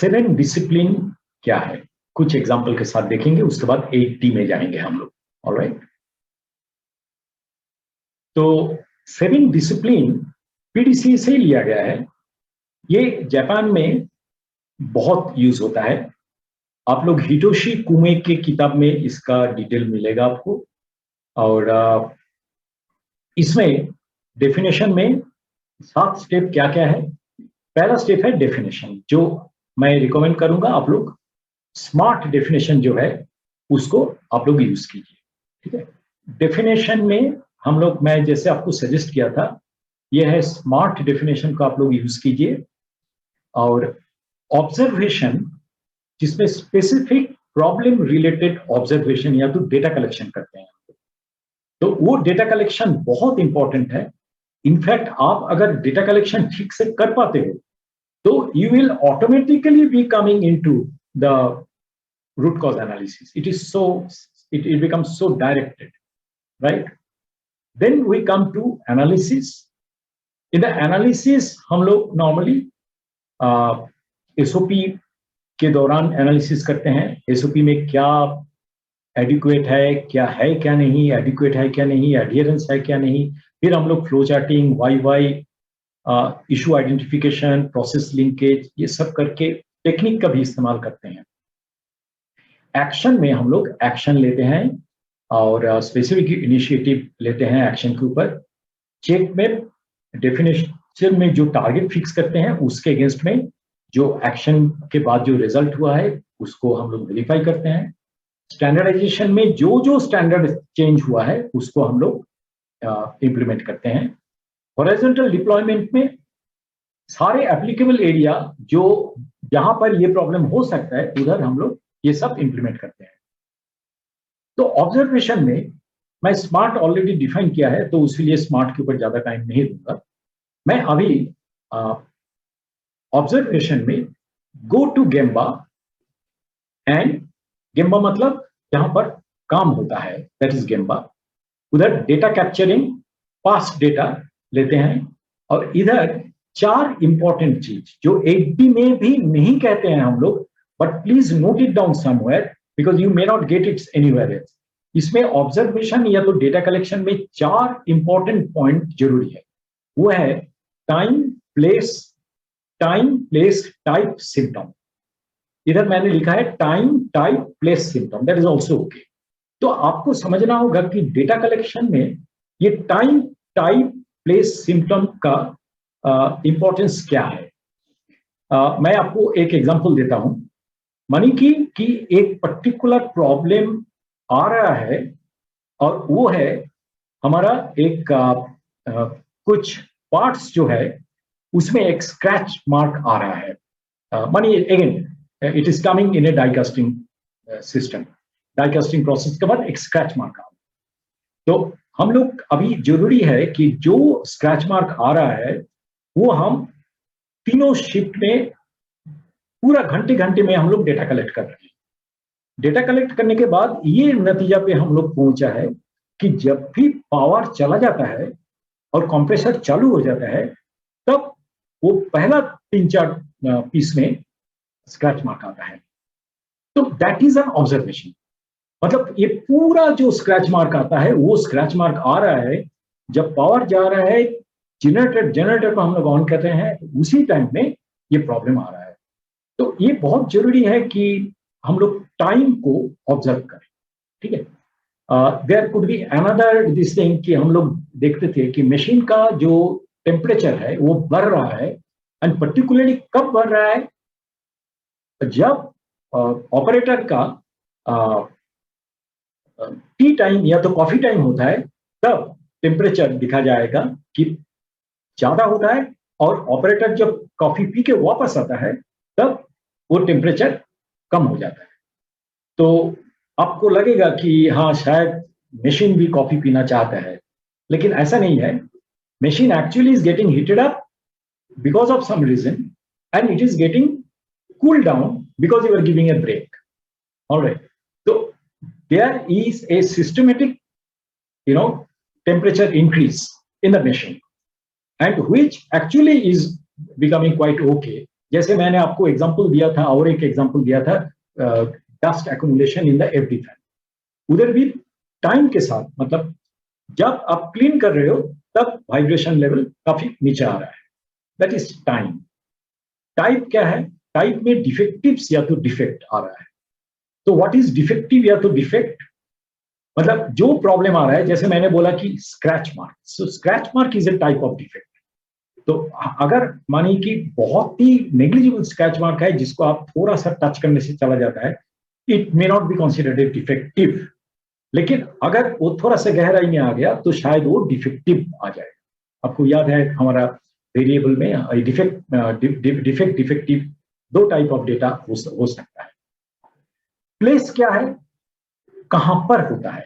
7 discipline क्या है, कुछ एग्जाम्पल के साथ देखेंगे, उसके बाद 8D में जाएंगे हम लोग। ऑलराइट, तो 7 डिसिप्लिन पीडीसी से लिया गया है। ये जापान में बहुत यूज होता है। आप लोग हिटोशी कुमे के किताब में इसका डिटेल मिलेगा आपको। और इसमें डेफिनेशन में 7 स्टेप क्या क्या है। पहला स्टेप है डेफिनेशन, जो मैं रिकमेंड करूंगा आप लोग स्मार्ट डेफिनेशन जो है उसको आप लोग यूज कीजिए। ठीक है, डेफिनेशन में हम लोग, मैं जैसे आपको सजेस्ट किया था, ये है स्मार्ट डेफिनेशन को आप लोग यूज कीजिए। और ऑब्जर्वेशन, जिसमें स्पेसिफिक प्रॉब्लम रिलेटेड ऑब्जर्वेशन या तो डेटा कलेक्शन करते हैं, तो वो डेटा कलेक्शन बहुत इंपॉर्टेंट है। इनफैक्ट आप अगर डेटा कलेक्शन ठीक से कर पाते हो तो you will automatically be coming into the root cause analysis. It is so, it becomes so directed, right? Then we come to analysis. In the analysis हम लोग normally SOP के दौरान एनालिसिस करते हैं। SOP में क्या एडिक्वेट है, क्या है, क्या नहीं, एडिक्वेट है क्या नहीं, एडियरेंस है क्या नहीं। फिर हम लोग flow charting, why issue identification, process linkage, ये सब करके टेक्निक का भी इस्तेमाल करते हैं। एक्शन में हम लोग एक्शन लेते हैं और स्पेसिफिक इनिशिएटिव लेते हैं एक्शन के ऊपर। चेक में डेफिनेशन में जो टारगेट फिक्स करते हैं उसके अगेंस्ट में जो एक्शन के बाद जो रिजल्ट हुआ है उसको हम लोग वेरीफाई करते हैं। स्टैंडर्डाइजेशन में जो जो स्टैंडर्ड चेंज हुआ है उसको हम लोग इम्प्लीमेंट करते हैं। हॉरिजॉन्टल डिप्लॉयमेंट में सारे एप्लीकेबल एरिया जो जहां पर ये प्रॉब्लम हो सकता है उधर हम लोग ये सब इंप्लीमेंट करते हैं। तो ऑब्जर्वेशन में मैं स्मार्ट ऑलरेडी डिफाइन किया है, तो उसके स्मार्ट के ऊपर ज्यादा टाइम नहीं दूंगा। मैं अभी ऑब्जर्वेशन में go to gemba, and gemba मतलब जहां पर काम होता है, दैट इज गेम्बा। उधर डेटा कैप्चरिंग, पास्ट डेटा लेते हैं, और इधर 4 इंपॉर्टेंट चीज जो 8D में भी नहीं कहते हैं हम लोग, but please note it down somewhere because you may not get it anywhere else. इसमें ऑब्जर्वेशन या तो डेटा कलेक्शन में 4 इंपॉर्टेंट पॉइंट जरूरी है। वो है टाइम, प्लेस, टाइप, सिम्टम। इधर मैंने लिखा है time, type, place, symptom, that is also okay. तो आपको समझना होगा कि डेटा कलेक्शन में ये टाइम, टाइप, प्लेस, सिम्टम का इंपॉर्टेंस क्या है। मैं आपको एक एग्जांपल देता हूं। मानी कि एक पर्टिकुलर प्रॉब्लम आ रहा है और वो है हमारा एक कुछ पार्ट्स जो है उसमें एक स्क्रैच मार्क आ रहा है। मानी again it is coming in A die casting system, die casting process के बाद एक स्क्रैच मार्क आ रहा है। तो हम लोग अभी जरूरी है कि जो स्क्रैच मार्क आ रहा है वो हम तीनों शिफ्ट में पूरा घंटे घंटे में हम लोग डेटा कलेक्ट कर रहे हैं। डेटा कलेक्ट करने के बाद ये नतीजा पे हम लोग पहुंचा है कि जब भी पावर चला जाता है और कंप्रेसर चालू हो जाता है तब वो पहला 3-4 पीस में स्क्रैच मार्क आता है। तो दैट इज एन ऑब्जर्वेशन। मतलब ये पूरा जो स्क्रैच मार्क आता है वो स्क्रैच मार्क आ रहा है जब पावर जा रहा है, जनरेटर को हम लोग ऑन करते हैं, उसी टाइम में ये प्रॉब्लम आ रहा है। तो ये बहुत जरूरी है कि हम लोग टाइम को ऑब्जर्व करें। ठीक है, there could be another this thing कि हम लोग देखते थे कि मशीन का जो टेम्परेचर है वो बढ़ रहा है, एंड पर्टिकुलरली कब बढ़ रहा है, जब ऑपरेटर का टी टाइम या तो कॉफी टाइम होता है, तब टेम्परेचर दिखा जाएगा कि ज्यादा होता है, और ऑपरेटर जब कॉफी पी के वापस आता है तब वो टेम्परेचर कम हो जाता है। तो आपको लगेगा कि हाँ शायद मशीन भी कॉफी पीना चाहता है, लेकिन ऐसा नहीं है। Machine actually is getting heated up because of some reason, and it is getting cool down because you are giving a break. Alright, तो there is a systematic temperature increase in the machine, and which actually is becoming quite okay जैसे मैंने आपको example दिया था और एक example दिया था dust accumulation in the FD fan, उधर भी टाइम के साथ, मतलब जब आप क्लीन कर रहे हो तब वाइब्रेशन लेवल काफी नीचे आ रहा है, दैट इज टाइम। टाइप क्या है? टाइप में डिफेक्टिव्स या तो डिफेक्ट आ रहा है। तो व्हाट इज डिफेक्टिव या तो डिफेक्ट, मतलब जो प्रॉब्लम आ रहा है, जैसे मैंने बोला कि scratch mark, so scratch mark is a type of defect. तो अगर मानिए कि बहुत ही नेग्लिजिबल स्क्रैच मार्क है जिसको आप थोड़ा सा टच करने से चला जाता है, it may not be considered a defective. लेकिन अगर वो थोड़ा सा गहराई में आ गया तो शायद वो डिफेक्टिव आ जाएगा। आपको याद है हमारा वेरिएबल में डिफेक्ट डिफेक्टिव दो टाइप ऑफ डेटा हो सकता है। प्लेस क्या है? कहां पर होता है?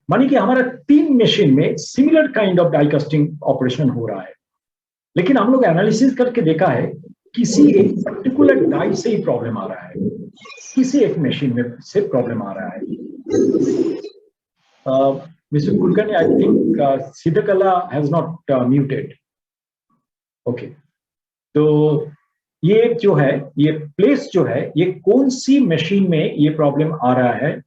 मानिए कि हमारा 3 मशीन में similar kind of die casting operation हो रहा है, लेकिन हम लोग एनालिसिस करके देखा है किसी एक पर्टिकुलर डाई से ही प्रॉब्लम आ रहा है, किसी एक मशीन में से प्रॉब्लम आ रहा है। Mister Kulkarni, I think Siddhakala has not muted. Okay, तो ये जो है, ये प्लेस जो है, ये कौन सी मशीन में ये प्रॉब्लम आ रहा है,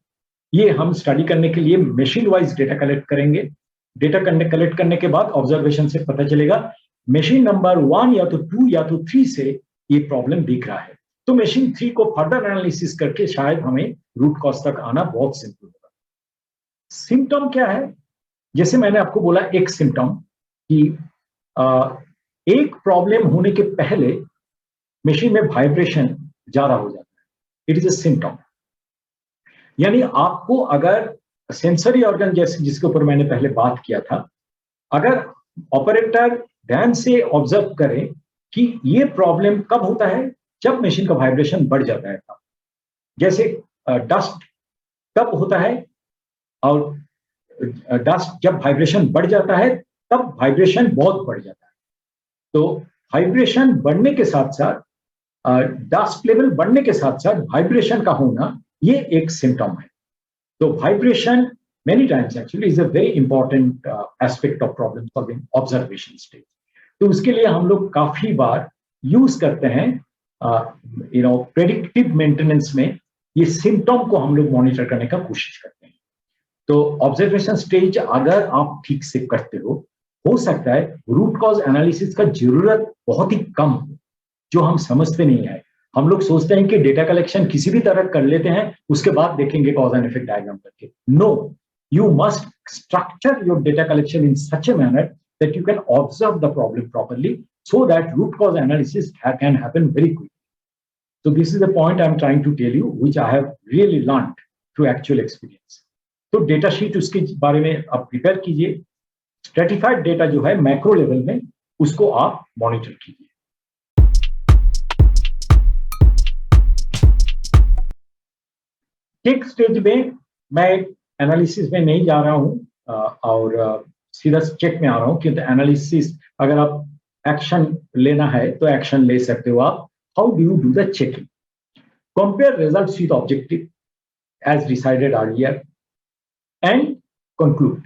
ये हम स्टडी करने के लिए मशीन वाइज डेटा कलेक्ट करेंगे। डेटा कलेक्ट करने के बाद ऑब्जर्वेशन से पता चलेगा मशीन नंबर 1 या तो 2 या तो 3 से ये प्रॉब्लम दिख रहा है। तो मशीन 3 को फर्दर एनालिसिस करके शायद हमें रूट कॉज तक आना बहुत सिंपल होगा। सिम्टम क्या है? जैसे मैंने आपको बोला एक सिम्टम कि एक प्रॉब्लम होने के पहले मशीन में वाइब्रेशन ज्यादा हो जाता है, इट इज ए सिम्टम। यानी आपको अगर सेंसरी ऑर्गन जैसे जिसके ऊपर मैंने पहले बात किया था, अगर ऑपरेटर ध्यान से ऑब्जर्व करें कि ये प्रॉब्लम कब होता है, जब मशीन का वाइब्रेशन बढ़ जाता है तब। जैसे डस्ट कब होता है, और डस्ट जब वाइब्रेशन बढ़ जाता है तब वाइब्रेशन बहुत बढ़ जाता है। तो वाइब्रेशन बढ़ने के साथ साथ, डस्ट लेवल बढ़ने के साथ साथ वाइब्रेशन का होना, ये एक सिम्टम है। तो vibration many times actually is a very important aspect of problem solving observation stage. तो उसके लिए हम लोग काफी बार यूज करते हैं प्रेडिक्टिव मेंटेनेंस में, ये सिम्टम को हम लोग मॉनिटर करने का कोशिश करते हैं। तो ऑब्जर्वेशन स्टेज अगर आप ठीक से करते हो सकता है रूट कॉज एनालिसिस का जरूरत बहुत ही कम हो, जो हम समझते नहीं है। हम लोग सोचते हैं कि डेटा कलेक्शन किसी भी तरह कर लेते हैं, उसके बाद देखेंगे कॉज एंड इफेक्ट डायग्राम करके। No, you must structure your data collection in such a manner that you can observe the problem properly so that root cause analysis can happen very quickly. So this is the point I'm trying to tell you, which I have really learned through actual experience. तो data sheet उसके बारे में आप prepare कीजिए। Stratified data जो है macro level में, उसको आप मॉनिटर कीजिए। टेक स्टेज में मैं एनालिसिस में नहीं जा रहा हूं और सीधा चेक में आ रहा हूं, क्योंकि एनालिसिस अगर आप एक्शन लेना है तो एक्शन ले सकते हो आप। How do you do the checking? Compare results with objective as decided earlier and conclude.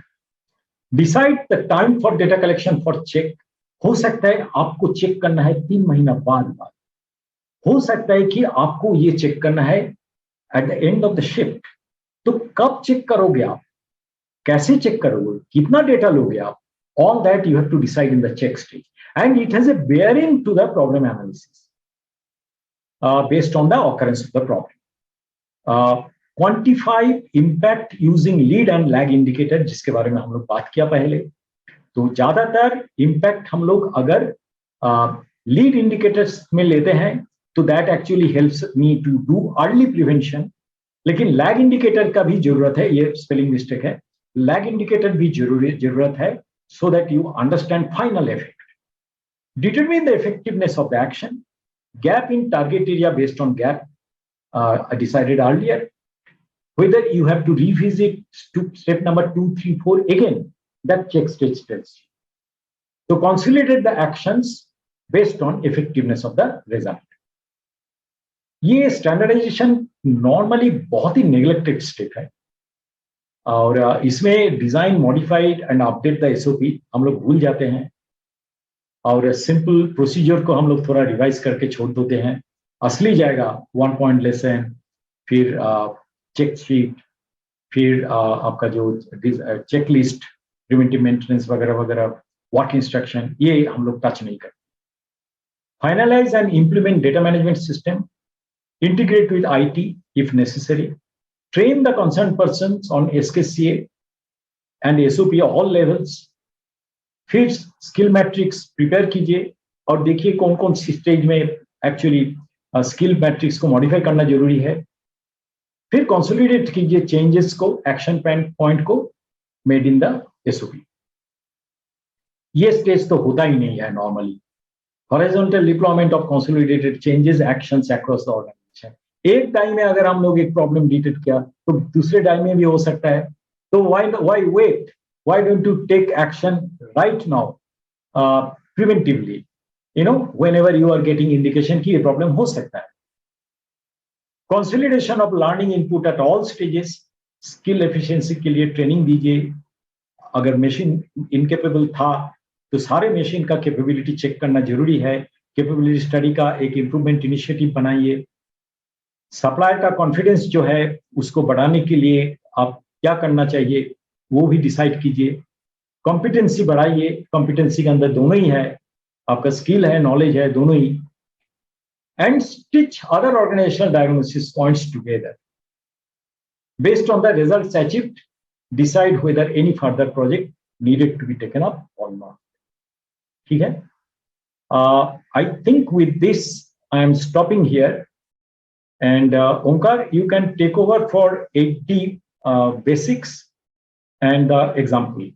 Decide the time for data collection for check. हो सकता है आपको चेक करना है 3 महीना बाद, हो सकता है कि आपको ये चेक करना है at the end of the shift. तो कब चेक करोगे आप, कैसे चेक करोगे, कितना डेटा लोगे आप, all that you have to decide in the check stage, and it has a bearing to the problem analysis based on the occurrence of the problem. Quantify impact using lead and lag indicator, जिसके बारे में हम लोग बात किया पहले। तो ज्यादातर इम्पैक्ट हम लोग अगर लीड इंडिकेटर्स में लेते हैं तो that actually helps me to do early prevention. लेकिन लैग इंडिकेटर का भी जरूरत है, ये स्पेलिंग मिस्टेक है, लैग इंडिकेटर भी जरूरत है, so that you understand final effect. Determine the effectiveness of the action. Gap in target area based on gap decided earlier. Whether you have to revisit step number 2, 3, 4 again, that check stage tells you. So consolidate the actions based on effectiveness of the result. ये standardisation normally बहुत ही neglected step है, और इसमें design modified and update the SOP हम लोग भूल जाते हैं। और सिंपल प्रोसीजर को हम लोग थोड़ा रिवाइज करके छोड़ देते हैं। असली जाएगा 1 पॉइंट लेसन, फिर चेक शीट, फिर आपका जो चेक लिस्ट, प्रिवेंटिव मेंटेनेंस वगैरह वगैरह, वर्क इंस्ट्रक्शन, ये हम लोग टच नहीं करते। Finalise and implement data management system, integrate with IT if necessary, train the concerned persons on SKCA and SOP all levels, फिर स्किल मैट्रिक्स प्रिपेयर कीजिए और देखिए कौन कौन सी स्टेज में एक्चुअली स्किल मैट्रिक्स को मॉडिफाई करना जरूरी है। फिर कंसोलिडेट कीजिए चेंजेस को, एक्शन पॉइंट को मेड इन द SOP। ये स्टेज तो होता ही नहीं है normally. Horizontal deployment of consolidated changes actions across the organisation. एक टाइम में अगर हम लोग एक प्रॉब्लम डिटेक्ट किया तो दूसरे टाइम में भी हो सकता है, तो why wait, why don't you take action right now preventively, whenever you are getting indication कि ये प्रॉब्लम हो सकता है। Consolidation of learning input at all stages, skill efficiency के लिए ट्रेनिंग दीजिए। अगर मशीन इनकेपेबल था तो सारे मशीन का कैपेबिलिटी चेक करना जरूरी है। कैपेबिलिटी स्टडी का एक इंप्रूवमेंट इनिशिएटिव बनाइए। सप्लायर का कॉन्फिडेंस जो है उसको बढ़ाने के लिए आप क्या करना चाहिए वो भी डिसाइड कीजिए। कॉम्पिटेंसी बढ़ाइए, कॉम्पिटेंसी के अंदर दोनों ही है, आपका स्किल है, नॉलेज है, दोनों ही। And stitch other organisational diagnosis points together based on the results achieved, decide whether any further project needed to be taken up or not. ठीक है, I think with this I am stopping here, and Omkar, you can take over for 8D basics and example.